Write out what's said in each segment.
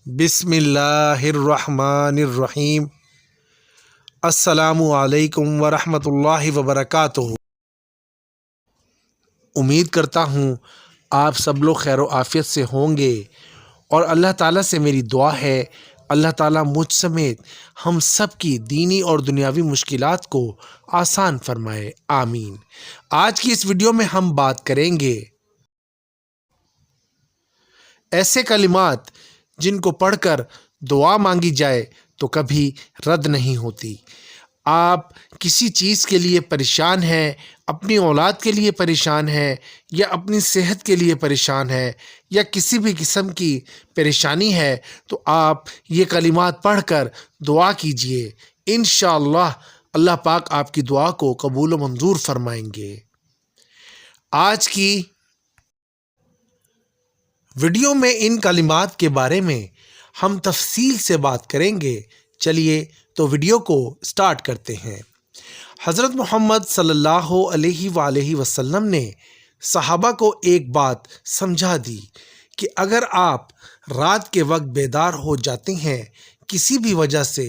بسم اللہ الرحمن الرحیم۔ السلام علیکم ورحمۃ اللہ وبرکاتہ۔ امید کرتا ہوں آپ سب لوگ خیر و عافیت سے ہوں گے، اور اللہ تعالیٰ سے میری دعا ہے اللہ تعالیٰ مجھ سمیت ہم سب کی دینی اور دنیاوی مشکلات کو آسان فرمائے، آمین۔ آج کی اس ویڈیو میں ہم بات کریں گے ایسے کلمات جن کو پڑھ کر دعا مانگی جائے تو کبھی رد نہیں ہوتی۔ آپ کسی چیز کے لیے پریشان ہیں، اپنی اولاد کے لیے پریشان ہیں، یا اپنی صحت کے لیے پریشان ہیں، یا کسی بھی قسم کی پریشانی ہے، تو آپ یہ کلمات پڑھ کر دعا کیجئے، انشاءاللہ اللہ پاک آپ کی دعا کو قبول و منظور فرمائیں گے۔ آج کی ویڈیو میں ان کلمات کے بارے میں ہم تفصیل سے بات کریں گے۔ چلیے تو ویڈیو کو سٹارٹ کرتے ہیں۔ حضرت محمد صلی اللہ علیہ وآلہ وسلم نے صحابہ کو ایک بات سمجھا دی کہ اگر آپ رات کے وقت بیدار ہو جاتے ہیں کسی بھی وجہ سے،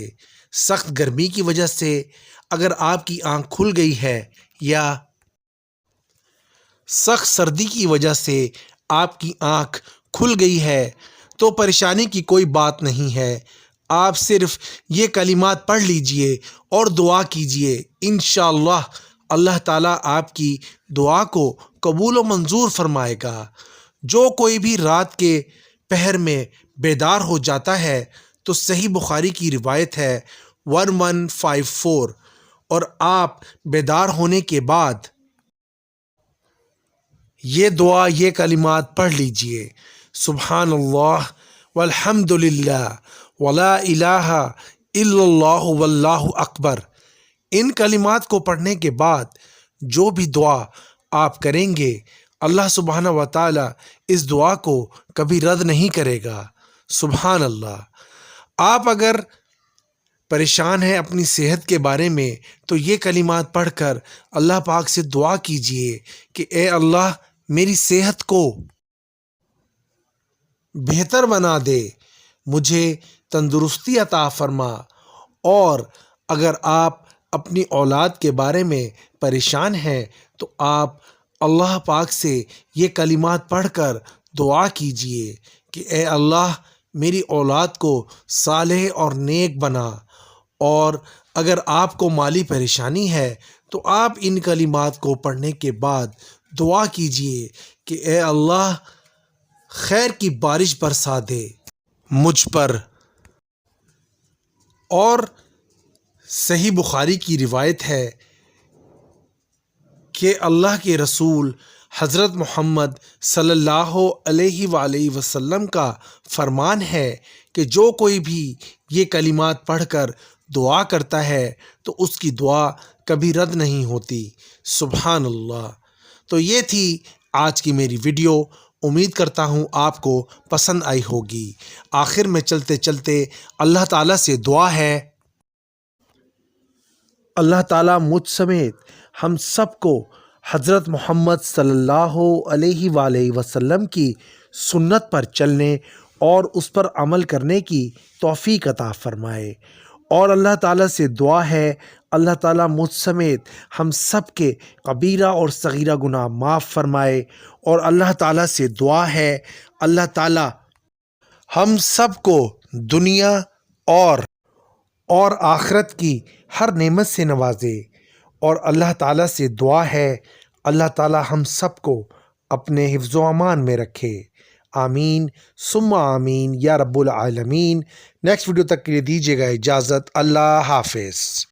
سخت گرمی کی وجہ سے، اگر آپ کی آنکھ کھل گئی ہے، یا سخت سردی کی وجہ سے آپ کی آنکھ کھل گئی ہے، تو پریشانی کی کوئی بات نہیں ہے۔ آپ صرف یہ کلمات پڑھ لیجئے اور دعا کیجئے، انشاءاللہ اللہ تعالیٰ آپ کی دعا کو قبول و منظور فرمائے گا۔ جو کوئی بھی رات کے پہر میں بیدار ہو جاتا ہے تو صحیح بخاری کی روایت ہے 1154، اور آپ بیدار ہونے کے بعد یہ دعا، یہ کلمات پڑھ لیجئے: سبحان اللہ والحمد للہ ولا الہ الا اللہ واللہ اکبر۔ ان کلمات کو پڑھنے کے بعد جو بھی دعا آپ کریں گے، اللہ سبحانہ و تعالی اس دعا کو کبھی رد نہیں کرے گا۔ سبحان اللہ۔ آپ اگر پریشان ہیں اپنی صحت کے بارے میں تو یہ کلمات پڑھ کر اللہ پاک سے دعا کیجئے کہ اے اللہ میری صحت کو بہتر بنا دے، مجھے تندرستی عطا فرما۔ اور اگر آپ اپنی اولاد کے بارے میں پریشان ہیں تو آپ اللہ پاک سے یہ کلمات پڑھ کر دعا کیجئے کہ اے اللہ میری اولاد کو صالح اور نیک بنا۔ اور اگر آپ کو مالی پریشانی ہے تو آپ ان کلمات کو پڑھنے کے بعد دعا کیجئے کہ اے اللہ خیر کی بارش برسا دے مجھ پر۔ اور صحیح بخاری کی روایت ہے کہ اللہ کے رسول حضرت محمد صلی اللہ علیہ وآلہ وسلم کا فرمان ہے کہ جو کوئی بھی یہ کلمات پڑھ کر دعا کرتا ہے تو اس کی دعا کبھی رد نہیں ہوتی۔ سبحان اللہ۔ تو یہ تھی آج کی میری ویڈیو، امید کرتا ہوں آپ کو پسند آئی ہوگی۔ آخر میں چلتے چلتے اللہ تعالیٰ سے دعا ہے اللہ تعالیٰ مجھ سمیت ہم سب کو حضرت محمد صلی اللہ علیہ وآلہ وسلم کی سنت پر چلنے اور اس پر عمل کرنے کی توفیق عطا فرمائے۔ اور اللہ تعالیٰ سے دعا ہے اللہ تعالیٰ مجھ سمیت ہم سب کے کبیرہ اور صغیرہ گناہ معاف فرمائے۔ اور اللہ تعالیٰ سے دعا ہے اللہ تعالیٰ ہم سب کو دنیا اور آخرت کی ہر نعمت سے نوازے۔ اور اللہ تعالیٰ سے دعا ہے اللہ تعالیٰ ہم سب کو اپنے حفظ و امان میں رکھے، آمین ثم آمین یا رب العالمین۔ نیکسٹ ویڈیو تک کے لیے دیجیے گا اجازت، اللہ حافظ۔